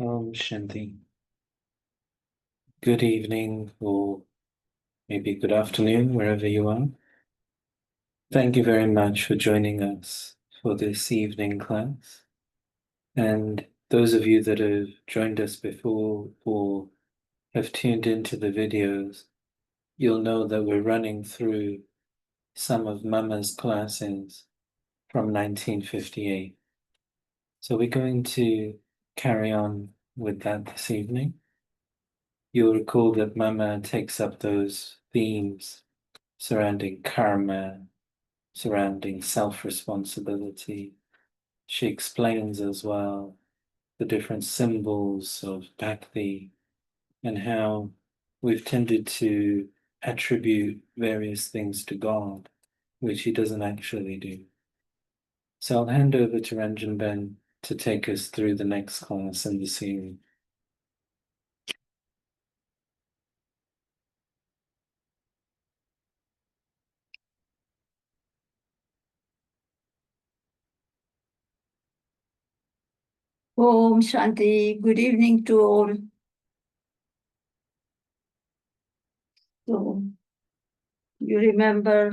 Shanti. Good evening, or maybe good afternoon, wherever you are. Thank you very much for joining us for this evening class. And those of you that have joined us before or have tuned into the videos, you'll know that we're running through some of Mama's classes from 1958. So we're going to carry on with that this evening. You'll recall that Mama takes up those themes surrounding karma, surrounding self-responsibility. She explains as well the different symbols of Bhakti and how we've tended to attribute various things to God, which he doesn't actually do. So I'll hand over to Ranjan-ben to take us through the next class in the series. Om Shanti. Good evening to all. So, you remember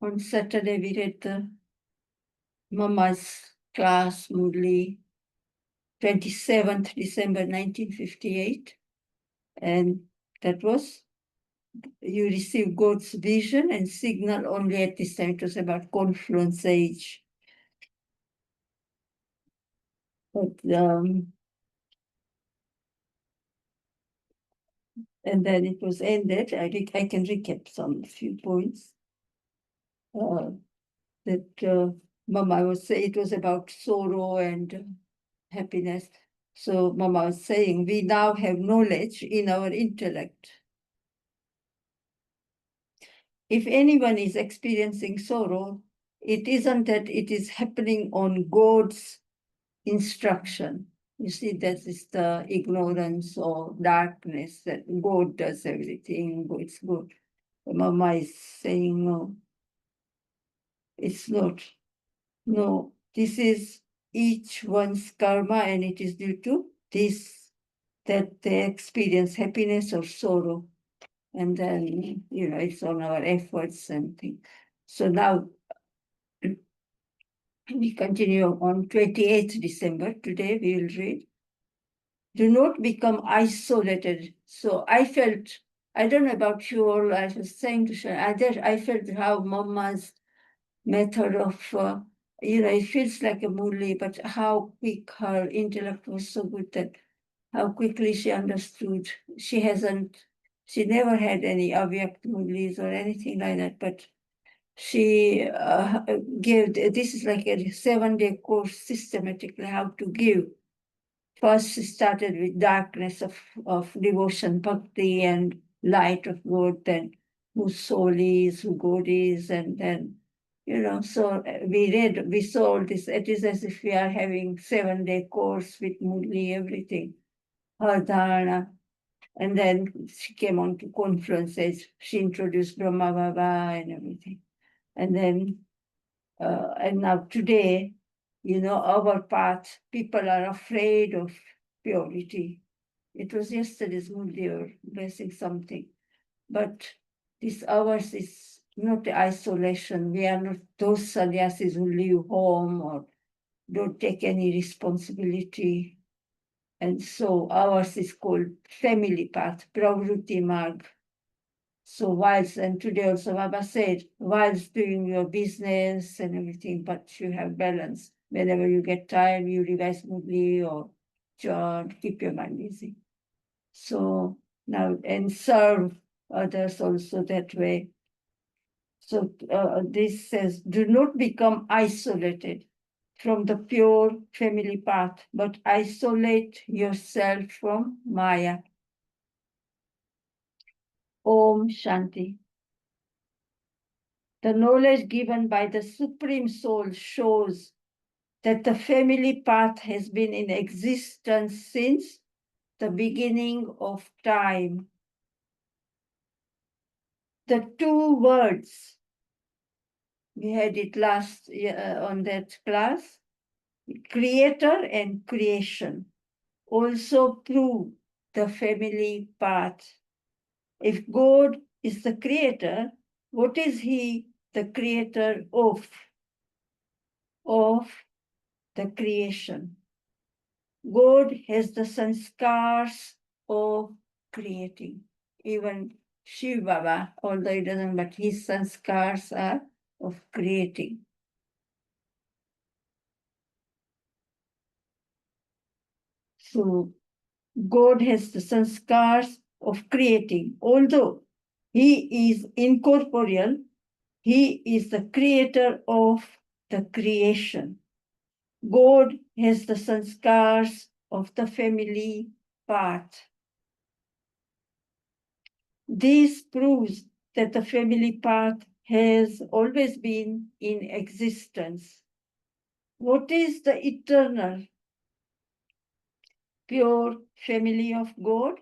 on Saturday we read the Mama's class, Murli, 27th December 1958. And that was, you received God's vision and signal only at this time. It was about confluence age. But, and then it was ended. I can recap some few points. That Mama was saying it was about sorrow and happiness. So Mama was saying we now have knowledge in our intellect. If anyone is experiencing sorrow, it isn't that it is happening on God's instruction. You see, that is the ignorance or darkness that God does everything, it's good. Mama is saying, no, it's not. No, this is each one's karma, and it is due to this that they experience happiness or sorrow. And then, it's on our efforts and things. So now we continue on 28th December. Today we will read, do not become isolated. So I felt, I don't know about you all, I was saying to Sharon, I felt how Mama's method of, it feels like a Murli, but how quick her intellect was so good that how quickly she understood. She never had any Avyak Murlis or anything like that, but she gave, this is like a 7-day course systematically how to give. First, she started with darkness of devotion, bhakti, and light of God, then whose soul is, who God is, and then so we saw all this. It is as if we are having 7-day course with Murli, everything, her dharana. And then she came on to conferences. She introduced Brahma Baba and everything. And then, and now today, our path, people are afraid of purity. It was yesterday's Murli or blessing something. But this ours is not isolation. We are not those sannyasis who leave home or don't take any responsibility. And so ours is called family path, Pravruti Marg. So whilst, and today also Baba said, whilst doing your business and everything, but you have balance. Whenever you get tired, you revise Murli or chant, keep your mind busy. So now, and serve others also that way. So this says, do not become isolated from the pure family path, but isolate yourself from Maya. Om Shanti. The knowledge given by the Supreme Soul shows that the family path has been in existence since the beginning of time. The two words, we had it last on that class, creator and creation. also prove the family path. If God is the creator, what is he the creator of? Of the creation. God has the sanskars of creating. Even Shiv Baba, although he doesn't, but his sanskars are of creating. So God has the sanskars of creating. Although he is incorporeal, he is the creator of the creation. God has the sanskars of the family path. This proves that the family path has always been in existence. What is the eternal, pure family of God?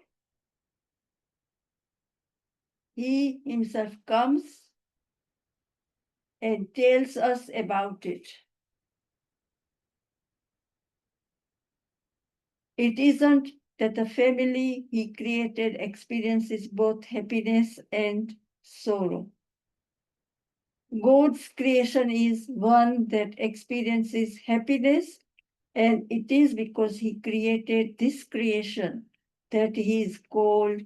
He himself comes and tells us about it. It isn't that the family he created experiences both happiness and sorrow. God's creation is one that experiences happiness, and it is because he created this creation that he is called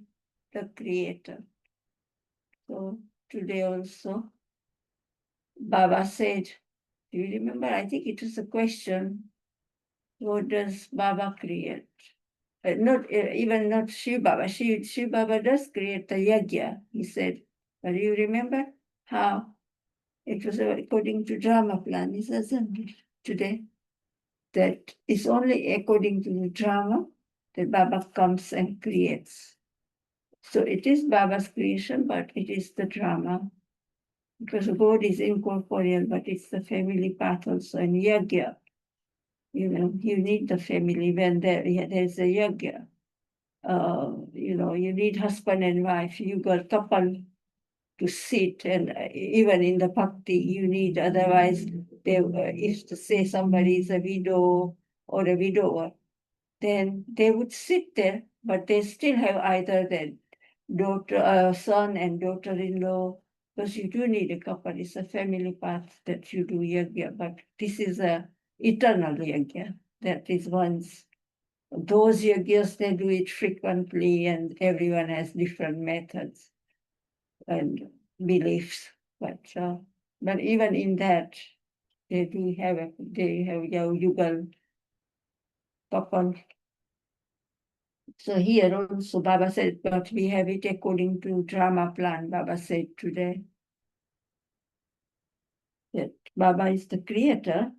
the creator. So today also, Baba said, do you remember? I think it was a question, what does Baba create? Even not Shiv Baba. Shiv Baba does create the yajna, he said. But you remember how it was according to drama plan, isn't it, today? That is only according to the drama that Baba comes and creates. So it is Baba's creation, but it is the drama. Because God is incorporeal, but it's the family path also. And yajna, you need the family when there's a yajna. You need husband and wife. You got couple to sit, and even in the bhakti, you need. Otherwise, they if to say somebody is a widow or a widower, then they would sit there, but they still have either their daughter, son, and daughter-in-law. Because you do need a couple. It's a family path that you do yajna, but this is a eternal yajna. That is once. Those yogis, they do it frequently, and everyone has different methods and beliefs. But even in that, they have yugal couple. So here also Baba said, but we have it according to drama plan, Baba said today. That Baba is the creator.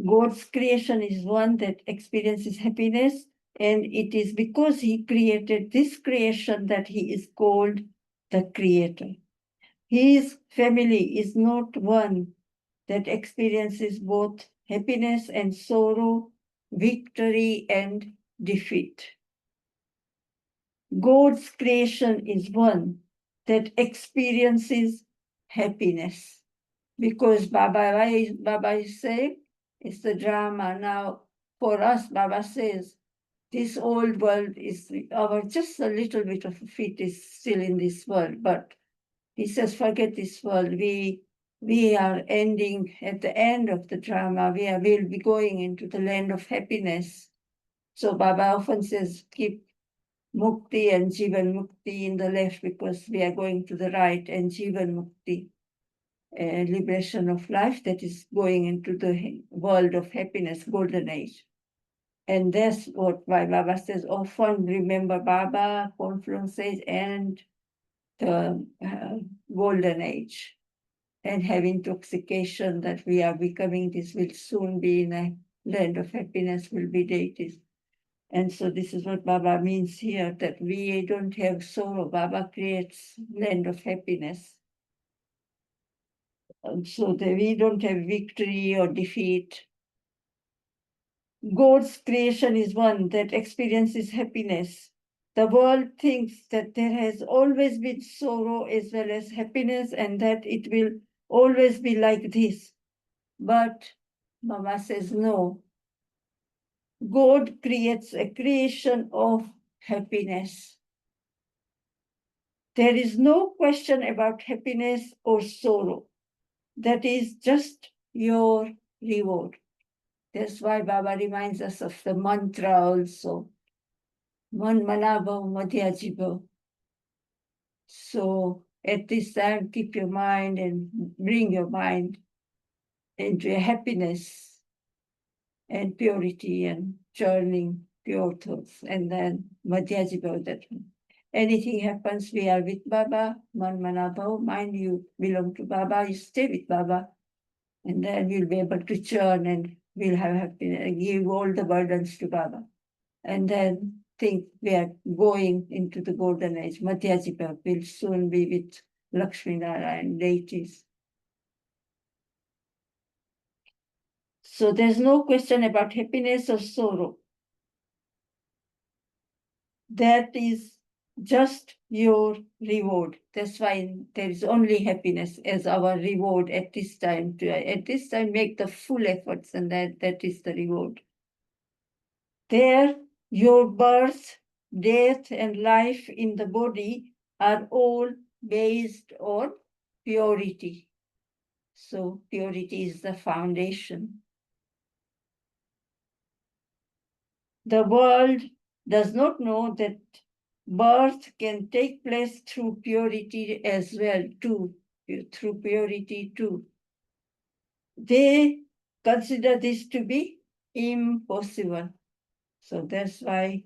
God's creation is one that experiences happiness, and it is because he created this creation that he is called the creator. His family is not one that experiences both happiness and sorrow, victory and defeat. God's creation is one that experiences happiness. Because Baba is saying, it's the drama. Now, for us, Baba says, this old world is just a little bit of feet is still in this world, but he says, forget this world. We are ending at the end of the drama. We'll be going into the land of happiness. So Baba often says, keep Mukti and Jivan Mukti in the left because we are going to the right, and Jivan Mukti, liberation of life that is going into the world of happiness, golden age. And that's why Baba says, often remember Baba, confluence age, and the golden age. And have intoxication that we are becoming, this will soon be in a land of happiness, will be deities. And so this is what Baba means here, that we don't have sorrow. Baba creates land of happiness. And so that we don't have victory or defeat. God's creation is one that experiences happiness. The world thinks that there has always been sorrow as well as happiness, and that it will always be like this. But Mama says no. God creates a creation of happiness. There is no question about happiness or sorrow. That is just your reward. That's why Baba reminds us of the mantra also. Man manabo madhyajibo. So at this time, keep your mind and bring your mind into happiness and purity and churning pure thoughts. And then madhyajibo, that anything happens, we are with Baba. Man manabo, mind you belong to Baba, you stay with Baba. And then we'll be able to churn and we'll have happiness, give all the burdens to Baba. And then think we are going into the golden age. Madhyajipa will soon be with Lakshmi Narayan deities. So there's no question about happiness or sorrow. That is just your reward. That's why there is only happiness as our reward at this time. At this time, make the full efforts, and that is the reward. There, your birth, death, and life in the body are all based on purity. So purity is the foundation. The world does not know that birth can take place through purity as well, too, through purity too. They consider this to be impossible. So that's why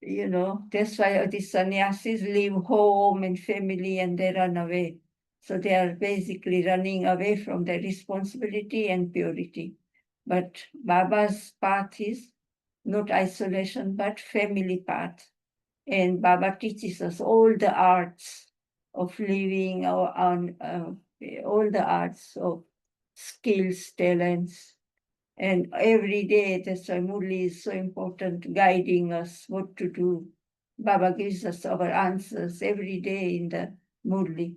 that's why the sannyasis leave home and family and they run away. So they are basically running away from their responsibility and purity. But Baba's path is not isolation, but family path. And Baba teaches us all the arts of living, all the arts of skills, talents, and every day, that's why Murli is so important, guiding us what to do. Baba gives us our answers every day in the Murli.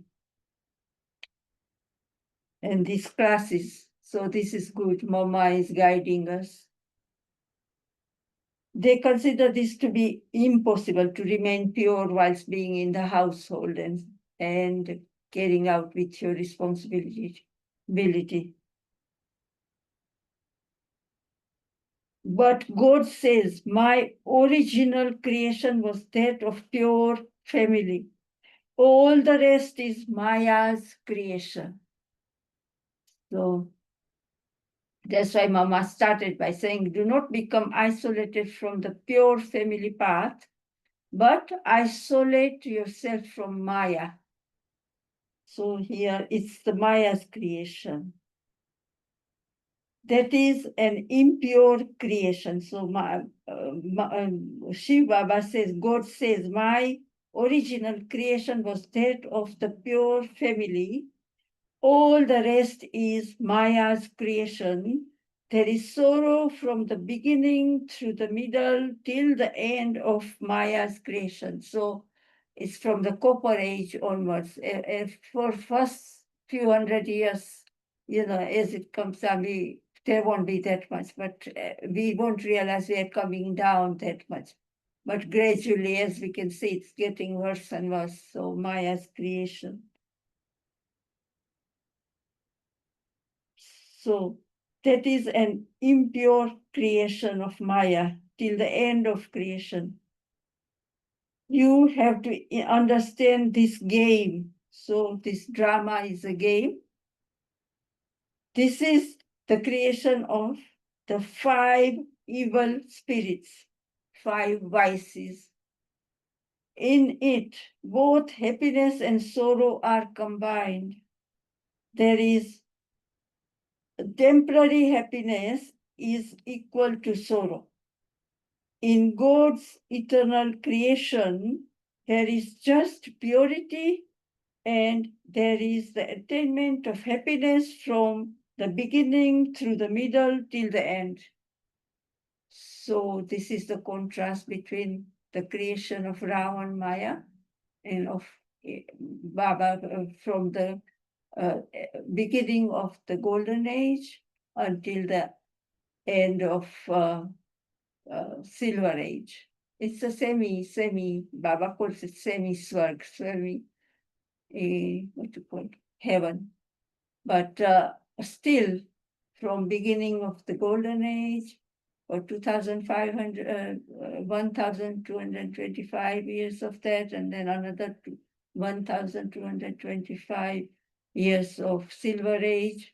And these classes, so this is good. Mama is guiding us. They consider this to be impossible to remain pure whilst being in the household and carrying out with your responsibility. But God says, my original creation was that of pure family. All the rest is Maya's creation. So that's why Mama started by saying, do not become isolated from the pure family path, but isolate yourself from Maya. So here it's the Maya's creation. That is an impure creation. So Shiv Baba says, God says, my original creation was that of the pure family. All the rest is Maya's creation. There is sorrow from the beginning through the middle till the end of Maya's creation. So it's from the Copper Age onwards. For first few hundred years, as it comes down, there won't be that much, but we won't realize we are coming down that much. But gradually, as we can see, it's getting worse and worse. So Maya's creation. So that is an impure creation of Maya till the end of creation. You have to understand this game. So this drama is a game. This is the creation of the 5 evil spirits, 5 vices. In it, both happiness and sorrow are combined. There is temporary happiness is equal to sorrow. In God's eternal creation, there is just purity and there is the attainment of happiness from the beginning through the middle till the end. So this is the contrast between the creation of Ravan Maya and of Baba from the beginning of the golden age until the end of Silver Age. It's a semi, Baba calls it semi-swarg, what you call it, heaven. But still, from beginning of the Golden Age, or 1,225 years of that, and then another 1,225 years of Silver Age.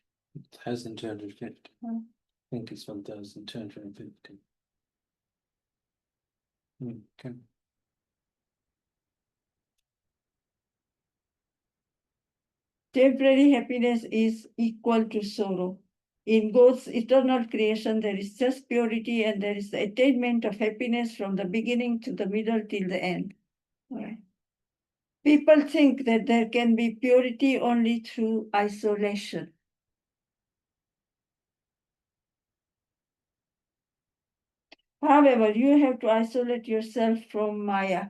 1,250. Huh? I think it's 1,250. Okay. Temporary happiness is equal to sorrow. In God's eternal creation, there is just purity and there is the attainment of happiness from the beginning to the middle till the end. Right. People think that there can be purity only through isolation. However, you have to isolate yourself from Maya.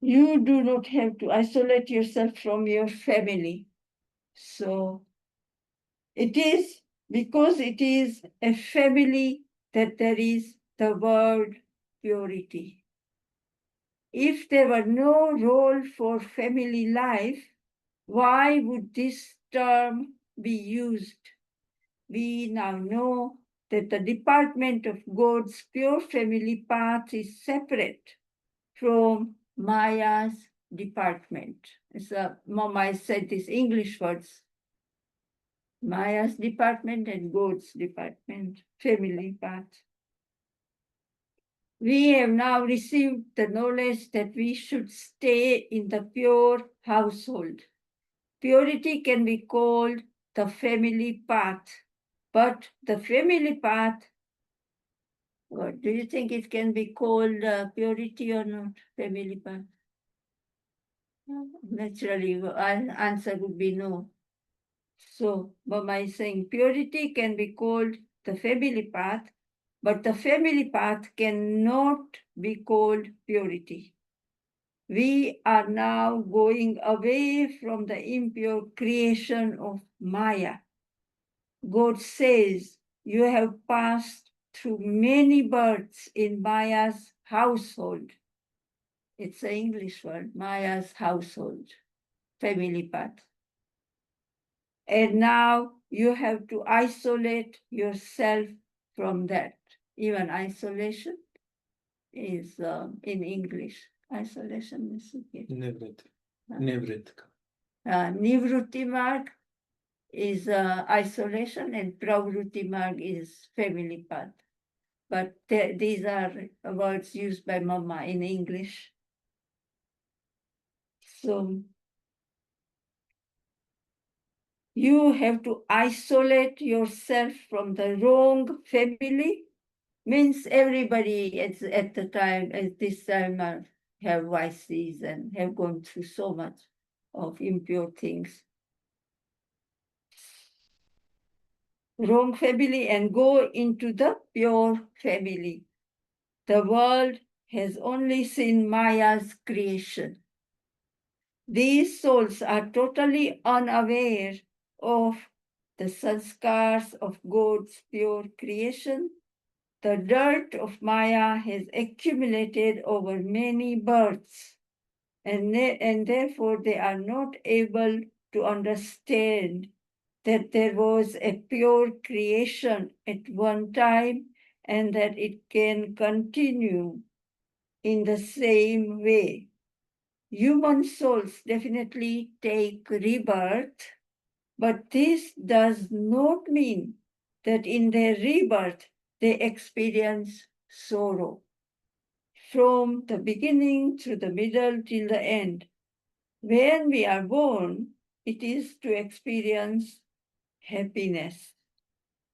You do not have to isolate yourself from your family. So it is because it is a family that there is the word purity. If there were no role for family life, why would this term be used? We now know that the department of God's pure family path is separate from Maya's department. So Mama said these English words, Maya's department and God's department, family path. We have now received the knowledge that we should stay in the pure household. Purity can be called the family path, but the family path, what do you think it can be called purity or not? Family path? Naturally, our answer would be no. So, Mama is saying purity can be called the family path, but the family path cannot be called purity. We are now going away from the impure creation of Maya. God says, you have passed through many births in Maya's household. It's an English word, Maya's household, family path. And now you have to isolate yourself from that. Even isolation is in English. Isolation is okay. Nivritka. Nivruti marg is isolation and pravruti marg is family path. But these are words used by Mama in English. So you have to isolate yourself from the wrong family. Means everybody at the time, at this time, have vices and have gone through so much of impure things. Wrong family and go into the pure family. The world has only seen Maya's creation. These souls are totally unaware of the sanskars of God's pure creation. The dirt of Maya has accumulated over many births, and therefore they are not able to understand that there was a pure creation at one time and that it can continue in the same way. Human souls definitely take rebirth, but this does not mean that in their rebirth they experience sorrow. From the beginning to the middle till the end, when we are born, it is to experience happiness.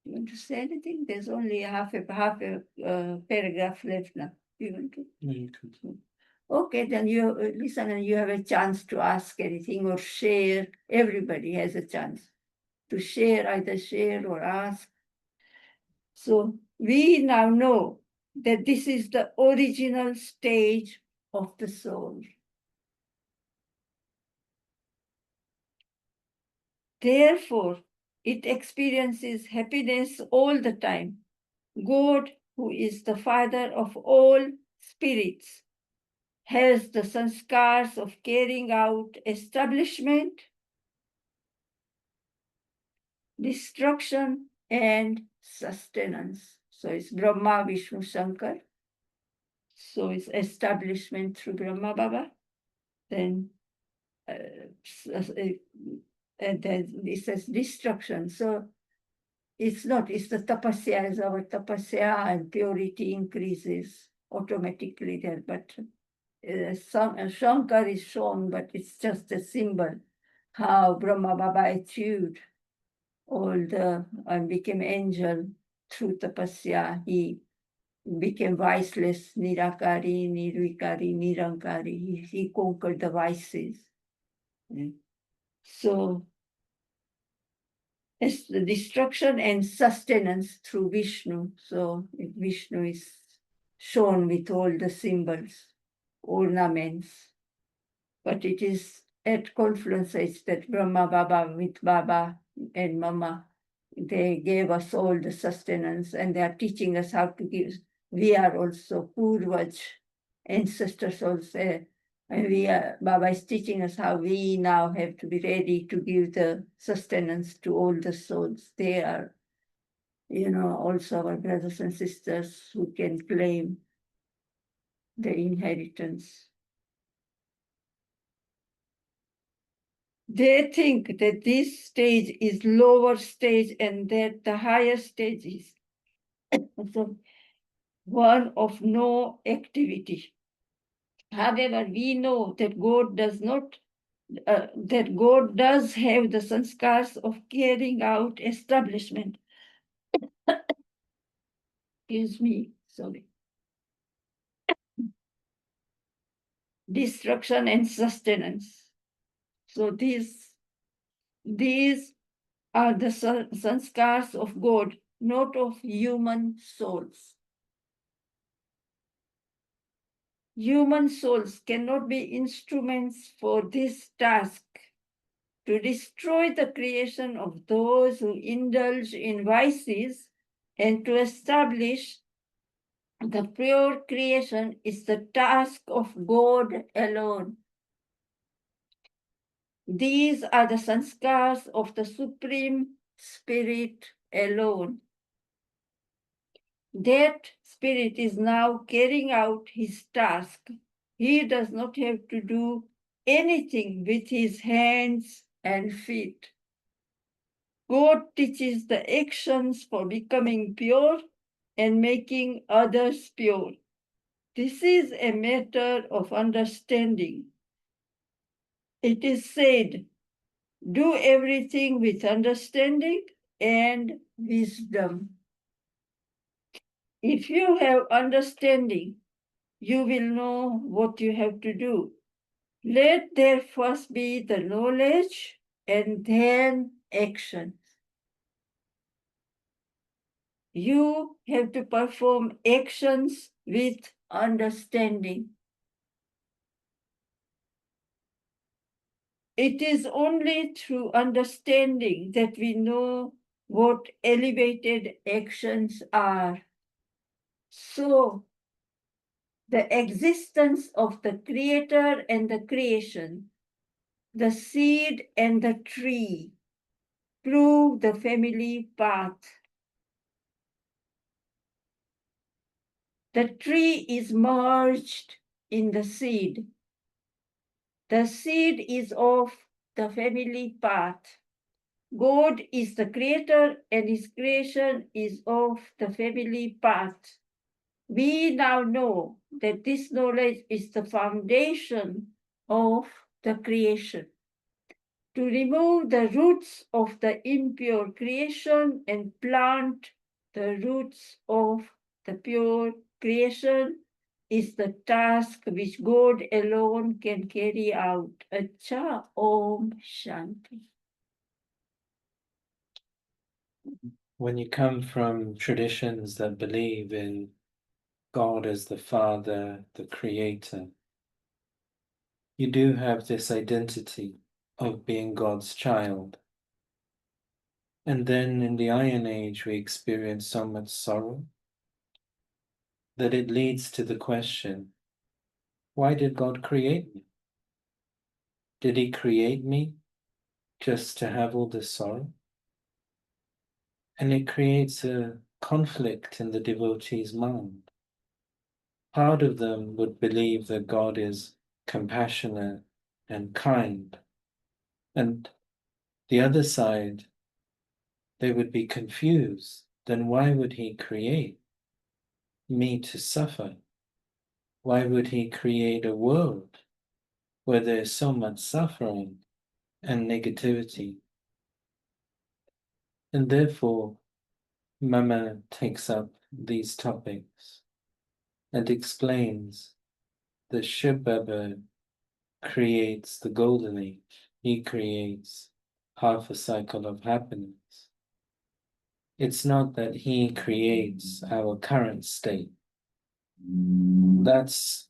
You want to say anything? There's only half a paragraph left now. You want to? Okay, then you listen and you have a chance to ask anything or share. Everybody has a chance to share, either share or ask. So we now know that this is the original stage of the soul. Therefore, it experiences happiness all the time. God, who is the Father of all spirits, has the sanskars of carrying out establishment, destruction, and sustenance. So it's Brahma, Vishnu, Shankar. So it's establishment through Brahma Baba. Then and then it says destruction. So it's not, it's the tapasya, as our tapasya and purity increases automatically there. But Shankar is shown, but it's just a symbol how Brahma Baba achieved all the and became angel through tapasya. He became viceless, nirakari, nirvikari, nirankari. He conquered the vices. So it's the destruction and sustenance through Vishnu. So Vishnu is shown with all the symbols, ornaments. But it is at confluence that Brahma Baba with Baba and Mama, they gave us all the sustenance and they are teaching us how to give. We are also Purvaj, ancestors also. And Baba is teaching us how we now have to be ready to give the sustenance to all the souls. They are, also our brothers and sisters who can claim the inheritance. They think that this stage is lower stage and that the higher stage is one of no activity. However, we know that God does not, that God does have the sanskars of carrying out establishment. Excuse me, sorry. Destruction and sustenance. So these are the sanskars of God, not of human souls. Human souls cannot be instruments for this task, to destroy the creation of those who indulge in vices and to establish the pure creation is the task of God alone. These are the sanskars of the Supreme Spirit alone. That Spirit is now carrying out his task. He does not have to do anything with his hands and feet. God teaches the actions for becoming pure and making others pure. This is a matter of understanding. It is said, do everything with understanding and wisdom. If you have understanding, you will know what you have to do. Let there first be the knowledge and then action. You have to perform actions with understanding. It is only through understanding that we know what elevated actions are. So, the existence of the Creator and the creation, the seed and the tree, prove the family path. The tree is merged in the seed. The seed is of the family path. God is the creator and his creation is of the family path. We now know that this knowledge is the foundation of the creation. To remove the roots of the impure creation and plant the roots of the pure creation is the task which God alone can carry out. Acha Om Shanti. When you come from traditions that believe in God as the Father, the Creator, you do have this identity of being God's child. And then in the Iron Age, we experience so much sorrow that it leads to the question, why did God create me? Did He create me just to have all this sorrow? And it creates a conflict in the devotee's mind. Part of them would believe that God is compassionate and kind, and the other side, they would be confused. Then why would He create me to suffer? Why would He create a world where there's so much suffering and negativity? And therefore, Mama takes up these topics and explains that Shiv Baba creates the golden age. He creates half a cycle of happiness. It's not that He creates our current state. That's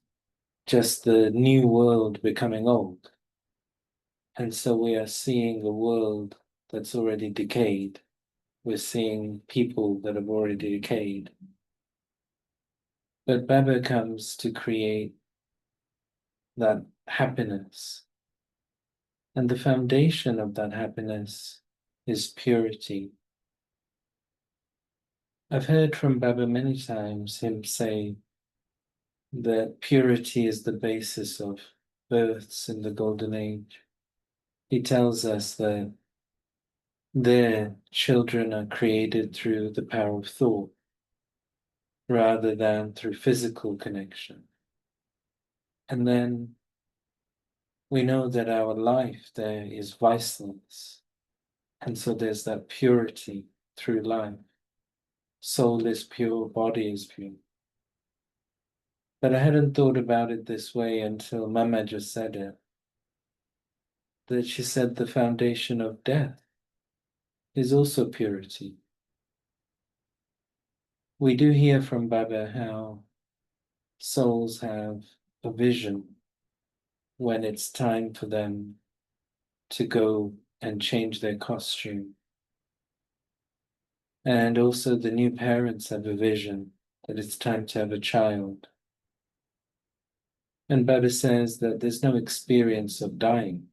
just the new world becoming old. And so we are seeing a world that's already decayed. We're seeing people that have already decayed. But Baba comes to create that happiness. And the foundation of that happiness is purity. I've heard from Baba many times him say that purity is the basis of births in the Golden Age. He tells us that their children are created through the power of thought rather than through physical connection. And then we know that our life there is viceless. And so there's that purity through life. Soul is pure, body is pure. But I hadn't thought about it this way until Mama just said it. That she said the foundation of death is also purity. We do hear from Baba how souls have a vision when it's time for them to go and change their costume. And also the new parents have a vision that it's time to have a child. And Baba says that there's no experience of dying.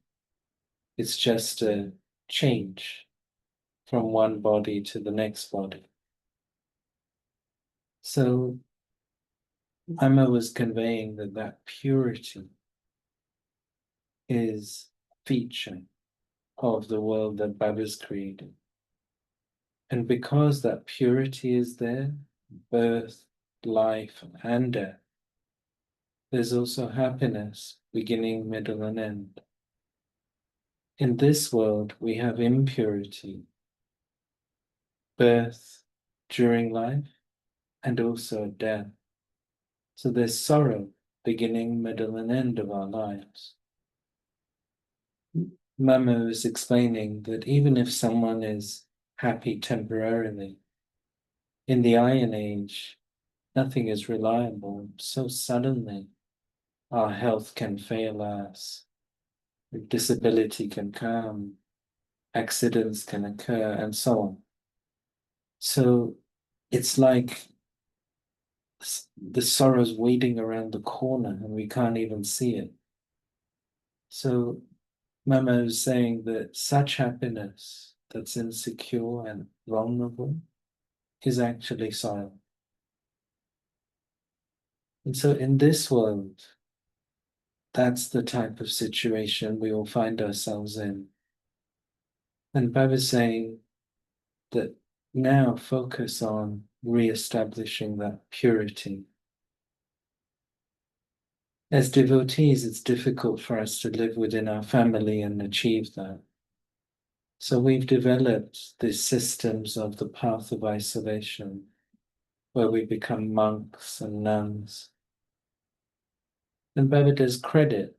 It's just a change from one body to the next body. So Amma was conveying that purity is a feature of the world that Baba's created. And because that purity is there, birth, life, and death, there's also happiness, beginning, middle, and end. In this world, we have impurity, birth during life, and also death. So there's sorrow, beginning, middle, and end of our lives. Mama was explaining that even if someone is happy temporarily, in the Iron Age, nothing is reliable. So suddenly, our health can fail us, disability can come, accidents can occur, and so on. So it's like the sorrow's waiting around the corner and we can't even see it. So Mama is saying that such happiness that's insecure and vulnerable is actually sorrow. And so in this world, that's the type of situation we will find ourselves in. And Baba's saying that now focus on re-establishing that purity. As devotees, it's difficult for us to live within our family and achieve that. So we've developed these systems of the path of isolation, where we become monks and nuns. And Baba does credit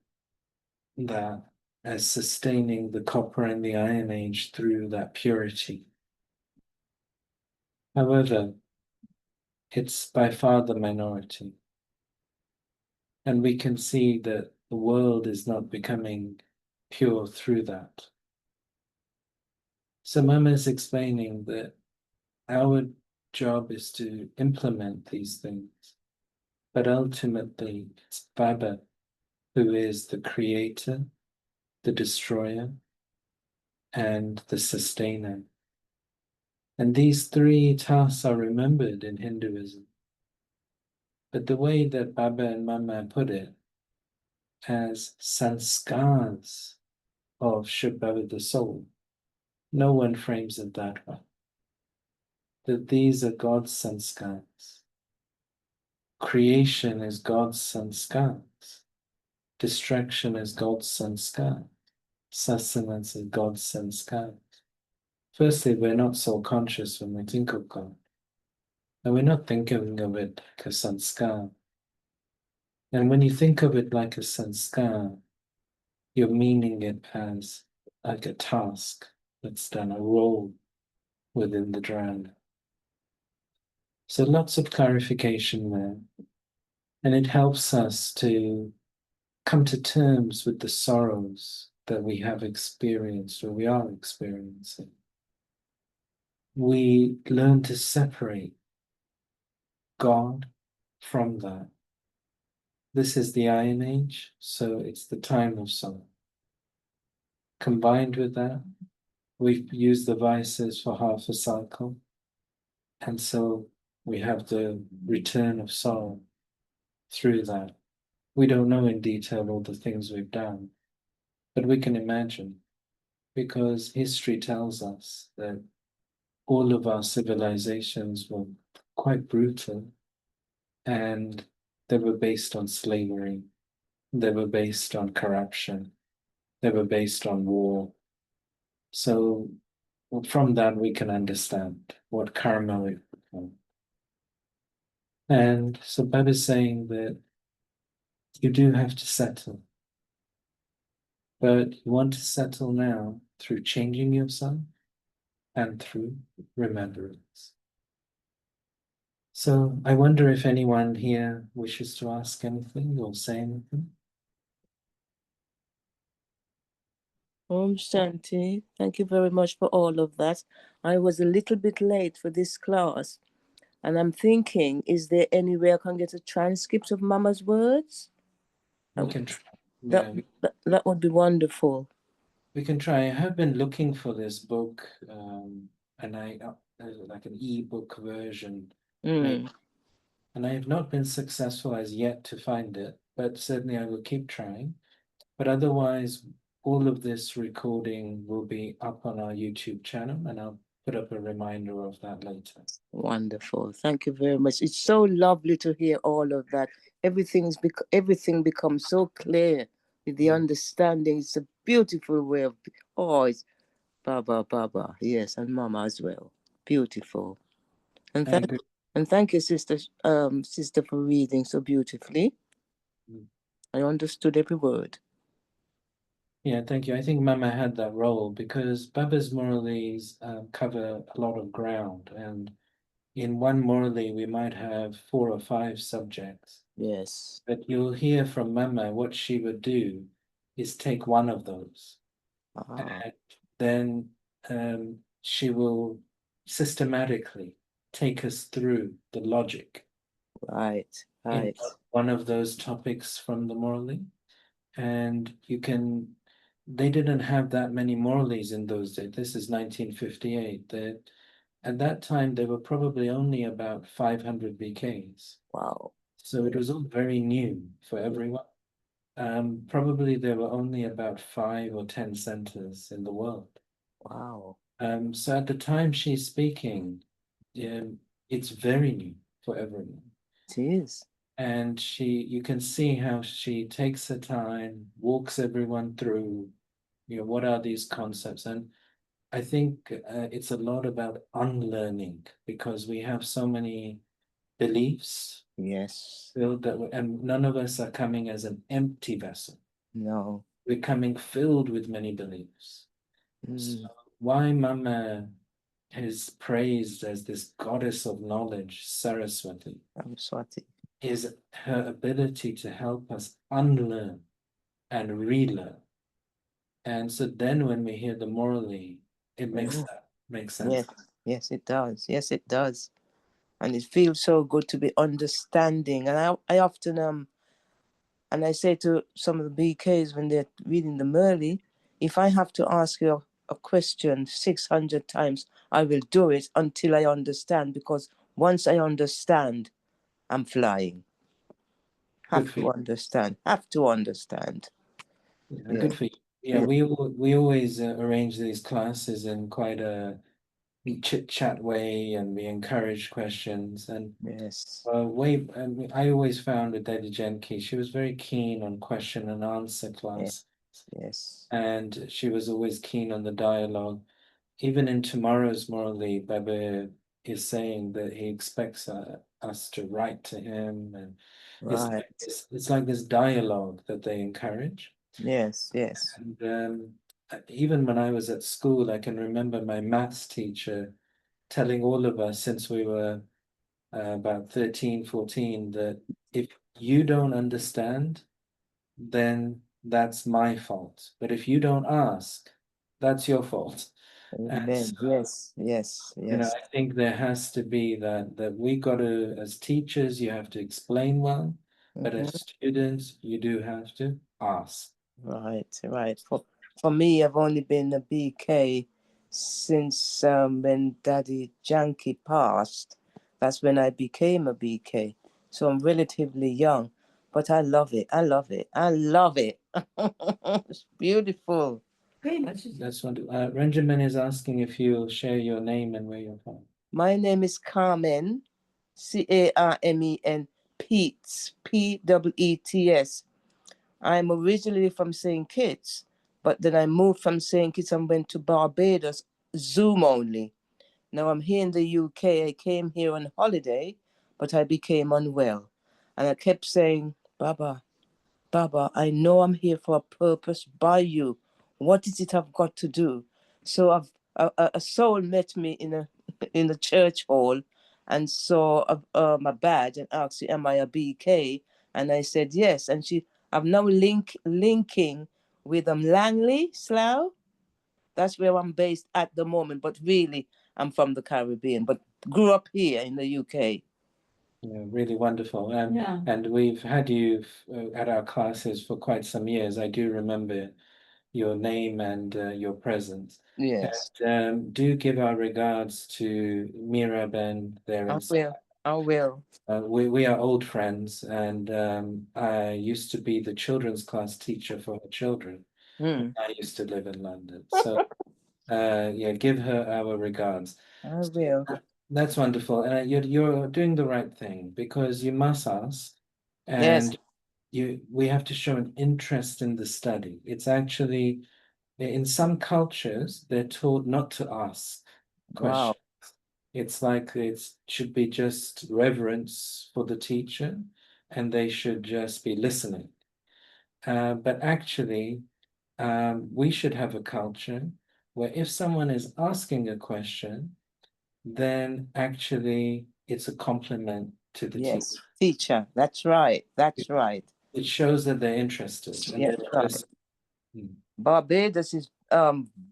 that as sustaining the copper and the iron age through that purity. However, it's by far the minority. And we can see that the world is not becoming pure through that. So Mama is explaining that our job is to implement these things, but ultimately it's Baba who is the creator, the destroyer, and the sustainer. And these three tasks are remembered in Hinduism. But the way that Baba and Mama put it, as sanskars of Shiv Baba the soul, no one frames it that way. That these are God's sanskars. Creation is God's sanskars. Distraction is God's sanskar. Sustenance is God's sanskar. Firstly, we're not so conscious when we think of God. And we're not thinking of it like a sanskar. And when you think of it like a sanskar, you're meaning it as like a task that's done, a role within the drama. So lots of clarification there. And it helps us to come to terms with the sorrows that we have experienced or we are experiencing. We learn to separate God from that. This is the Iron Age, so it's the time of sorrow. Combined with that, we've used the vices for half a cycle, and so we have the return of sorrow through that. We don't know in detail all the things we've done, but we can imagine, because history tells us that all of our civilizations were quite brutal, and they were based on slavery, they were based on corruption, they were based on war. So from that we can understand what karma would become. And so Baba is saying that you do have to settle, but you want to settle now through changing yourself and through remembrance. So I wonder if anyone here wishes to ask anything or say anything. Om Shanti. Thank you very much for all of that. I was a little bit late for this class, and I'm thinking, is there any way I can get a transcript of Mama's words? We can try. That, Yeah, that would be wonderful. we can try. I have been looking for this book, and like an e-book version, maybe. And I have not been successful as yet to find it, but certainly I will keep trying. But otherwise, all of this recording will be up on our YouTube channel, and I'll put up a reminder of that later. Wonderful. Thank you very much. It's so lovely to hear all of that. Everything becomes so clear with the understanding. It's a beautiful way of it's Baba. Yes, and Mama as well. Beautiful. And I agree. thank you, sister, for reading so beautifully. I understood every word. Yeah, thank you. I think Mama had that role because Baba's Murlis cover a lot of ground, and in one Murli we might have 4 or 5 subjects. Yes. But you'll hear from Mama what she would do is take one of those, and then she will systematically take us through the logic Right. in one of those topics from the Murli. And they didn't have that many Murlis in those days. This is 1958. At that time, there were probably only about 500 BKs. Wow. So it was all very new for everyone. Probably there were only about 5 or 10 centers in the world. Wow. So at the time she's speaking, it's very new for everyone. It is. And you can see how she takes her time, walks everyone through, what are these concepts? And I think it's a lot about unlearning because we have so many beliefs. Yes. Filled and none of us are coming as an empty vessel. No. We're coming filled with many beliefs. So why Mama is praised as this goddess of knowledge, Saraswati, is her ability to help us unlearn and relearn. And so then when we hear the Murli, it makes sense. Yes, yes, it does. Yes, it does. And it feels so good to be understanding. And I often and I say to some of the BKs when they're reading the Merli, if I have to ask you a question 600 times, I will do it until I understand, because once I understand, I'm flying. Good Have for to you. understand. Have to understand. Yeah, Yeah. good for you. Yeah, Yeah. we always arrange these classes in quite a chit chat way, and we encourage questions. And Yes. I always found with Lady Genki, she was very keen on question and answer Yeah. class, Yes. and she was always keen on the dialogue. Even in tomorrow's Morally, Baba is saying that he expects us to write to him, and Right. it's like this dialogue that they encourage. Yes. Yes. And even when I was at school, I can remember my maths teacher telling all of us since we were about 13, 14, that if you don't understand, then that's my fault. But if you don't ask, that's your fault. And so, Amen. Yes. Yes. Yes. I think there has to be that we got to, as teachers, you have to explain well, but Mhm. as students, you do have to ask. Right, right. For me, I've only been a BK since when Daddy Janky passed. That's when I became a BK. So I'm relatively young, but I love it. I love it. I love it. It's beautiful. Very much. That's what Benjamin is asking if you'll share your name and where you're from. My name is Carmen, Carmen Peets, Pwets. I'm originally from St. Kitts, but then I moved from St. Kitts and went to Barbados, Zoom only. Now I'm here in the UK. I came here on holiday, but I became unwell. And I kept saying, Baba, Baba, I know I'm here for a purpose by you. What is it I've got to do? So a soul met me in a in the church hall and saw my badge and asked, "Am I a BK?" And I said yes. And I'm now linking with Langley, Slough. That's where I'm based at the moment. But really, I'm from the Caribbean, but grew up here in the UK. Yeah, really wonderful. Yeah. And we've had you at our classes for quite some years. I do remember your name and your presence. Yes, And do give our regards to Miraben there I in will. I will. we are old friends, and I used to be the children's class teacher for her children. Hmm. I used to live in London. So yeah, give her our regards. I will. That's wonderful. And you're doing the right thing, because you must ask, Yes. and we have to show an interest in the study. It's actually in some cultures they're taught not to ask Wow. questions. It's like it should be just reverence for the teacher, and they should just be listening. But actually, we should have a culture where if someone is asking a question, then actually it's a compliment to the Yes. teacher. Teacher. That's right. That's right. It shows that they're interested and Yes, they're right. just. Mm, Barbados is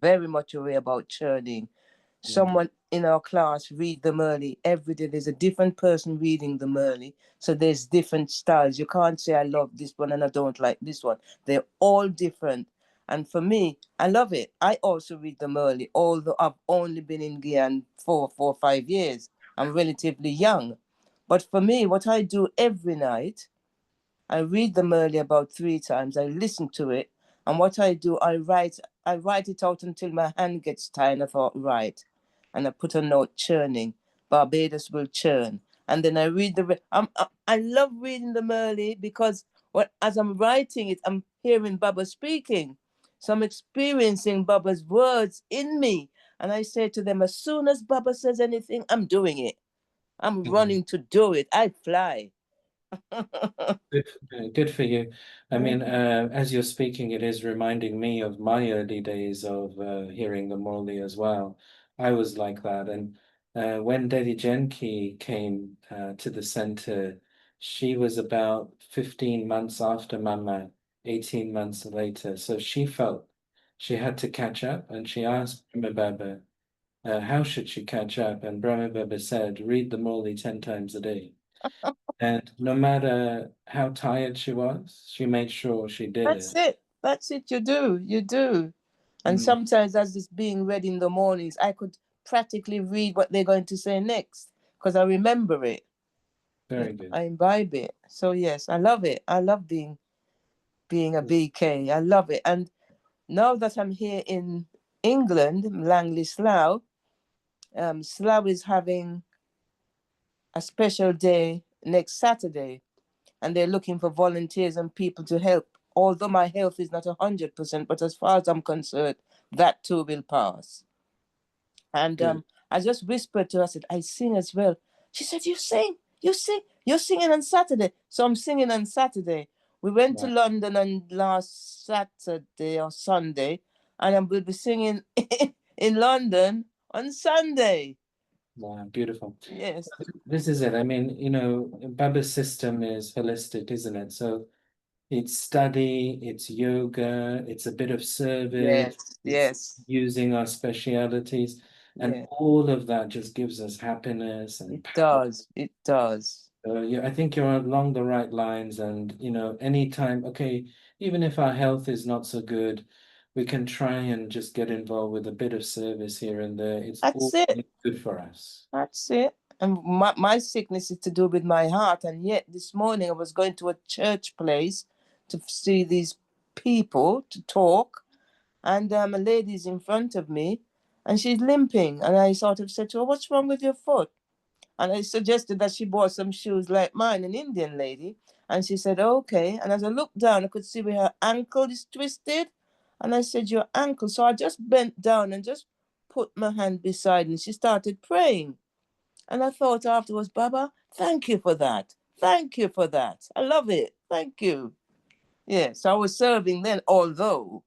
very much away about churning. mm, Someone in our class read them early every day. There's a different person reading them early. So there's different styles. You can't say I love this one and I don't like this one. They're all different. And for me, I love it. I also read them early, although I've only been in Guyana for 5 years. I'm relatively young. But for me, what I do every night, I read them early about 3 times. I listen to it. And what I do, I write it out until my hand gets tired. I thought, right. And I put a note churning. Barbados will churn. And then I read I love reading them early because as I'm writing it, I'm hearing Baba speaking. So I'm experiencing Baba's words in me. And I say to them, as soon as Baba says anything, I'm doing it. I'm mm. running to do it. I fly. Good for you. I mean, as you're speaking, it is reminding me of my early days of hearing the Morley as well. I was like that. And when Dedi Genki came to the center, she was about 15 months after Mama, 18 months later. So she felt she had to catch up, and she asked Brahma Baba, how should she catch up? And Brahma Baba said, read the Murli 10 times a day. And no matter how tired she was, she made sure she did That's it. it. That's it. You do. You do. And Mm. sometimes, as it's being read in the mornings, I could practically read what they're going to say next because I remember it. Very good. I imbibe it. So yes, I love it. I love being a BK. I love it. And now that I'm here in England, Langley Slough, Slough is having a special day next Saturday, and they're looking for volunteers and people to help. Although my health is not 100%, but as far as I'm concerned, that too will pass. And Good. I just whispered to her, I said, I sing as well. She said, you sing, you sing, you're singing on Saturday. So I'm singing on Saturday. We went to Wow. London on last Saturday or Sunday, and I will be singing in London on Sunday. Wow, beautiful. Yes, This is it. I mean, you know, Baba's system is holistic, isn't it? So it's study, it's yoga, it's a bit of service, yes, it's yes, using our specialities, and yeah. all of that just gives us happiness and It power. does, it does. Yeah, I think you're along the right lines, and you know, anytime, okay, even if our health is not so good, we can try and just get involved with a bit of service here and there. It's That's all it. good for us. That's it. And my sickness is to do with my heart. And yet this morning I was going to a church place to see these people to talk. And a lady's in front of me and she's limping. And I sort of said to her, what's wrong with your foot? And I suggested that she bought some shoes like mine, an Indian lady. And she said, okay. And as I looked down, I could see where her ankle is twisted. And I said, your ankle. So I just bent down and just put my hand beside her and she started praying. And I thought afterwards, Baba, thank you for that. Thank you for that. I love it. Thank you. Yes, I was serving then, although,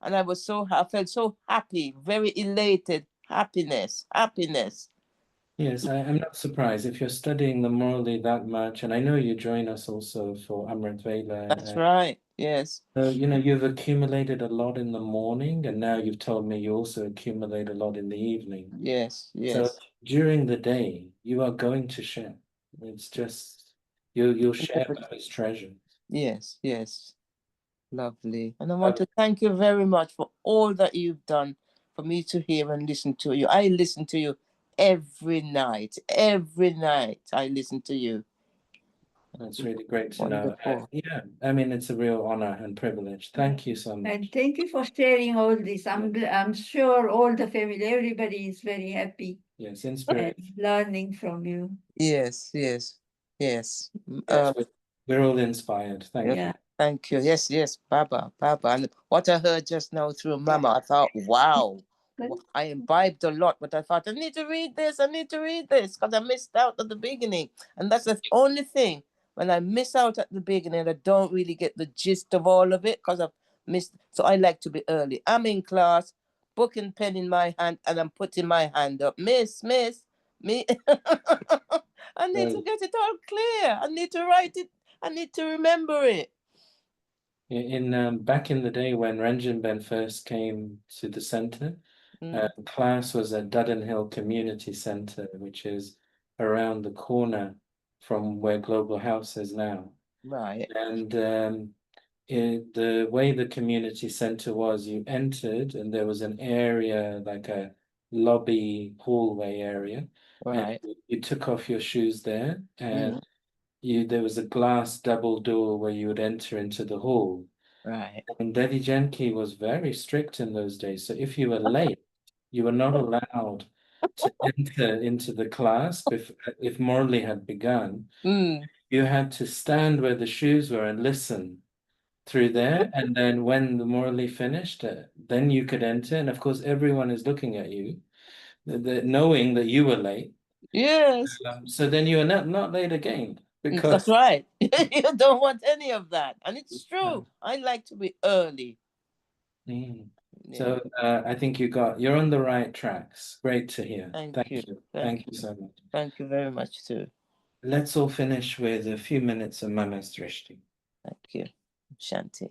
and I felt so happy, very elated, happiness, happiness. Yes, I'm not surprised if you're studying the morally that much, and I know you join us also for Amrit That's Vela. right. Yes, So, you know, you've accumulated a lot in the morning, and now you've told me you also accumulate a lot in the evening. yes, So yes. during the day, you are going to share. It's just you'll share Baba's treasure. Yes, yes. Lovely. And I want Baba- to thank you very much for all that you've done for me to hear and listen to you. I listen to you every night. Every night I listen to you. That's really great to know. Wonderful. Yeah, I mean, it's a real honor and privilege. Thank you so much. And thank you for sharing all this. I'm sure all the family, everybody is very happy Yes, and inspiration. learning from you. Yes, yes, yes. Yes, we're all inspired. Thank Yeah, you. Yeah. thank you. Yes, yes, Baba, Baba. And what I heard just now through Mama, I thought, wow. I imbibed a lot, but I thought, I need to read this, I need to read this, because I missed out at the beginning. And that's the only thing. When I miss out at the beginning, I don't really get the gist of all of it because I've missed. So I like to be early. I'm in class, book and pen in my hand, and I'm putting my hand up. Miss, me. I need to get it all clear. I need to write it. I need to remember it. In back in the day when Ranjan Ben first came to the center, Mm, class was at Dudden Hill Community Center, which is around the corner from where Global House is now. right, And the way the community center was, you entered and there was an area like a lobby hallway area, and right. you took off your shoes there, and Mm, there was a glass double door where you would enter into the hall. right. And Daddy Yankee was very strict in those days. So if you were late, you were not allowed to enter into the class if Morley had begun. Mm, You had to stand where the shoes were and listen through there. And then when the Morley finished, then you could enter. And of course, everyone is looking at you, knowing that you were late. yes. So then you are not late again because That's right. You don't want any of that. And it's no. true. I like to be early. Mm. Yeah. So I think you're on the right tracks. Great to hear. Thank you. Thank you. Thank Thank you you. so much. Thank you very much too. Let's all finish with a few minutes of Mama's Drishti. Thank you. Shanti.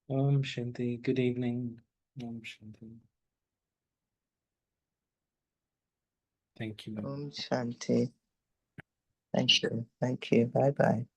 Om Shanti. Good evening. Om Shanti. Thank you. Om Shanti. Thank you. Thank you. Bye bye.